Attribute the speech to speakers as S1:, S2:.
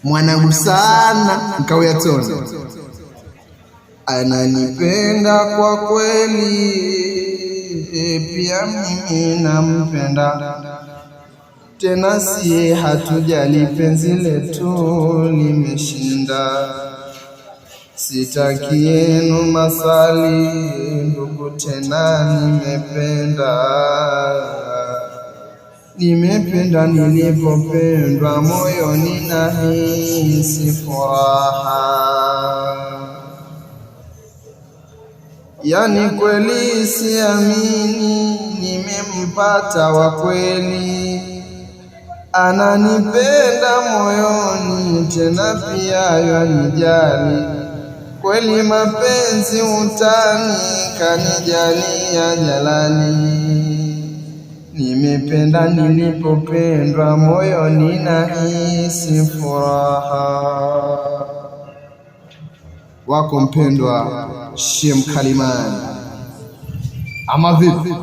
S1: mwanangu sana nkawia tono, ananipenda kwa kweli, pia mimi nampenda, tena siye hatujali, penzi letu limeshinda. Sitaki yenu masali ndugu, tena nimependa nilipopendwa, moyoni nahisi furaha. Yani kweli siamini, nimempata wa kweli, ananipenda moyoni, tena pia yanijali. Kweli mapenzi utani, kanijalia jalali. Nimependa nilipopendwa, moyoni nahisi furaha. Wako mpendwa Shem Kalimani, ama vipi?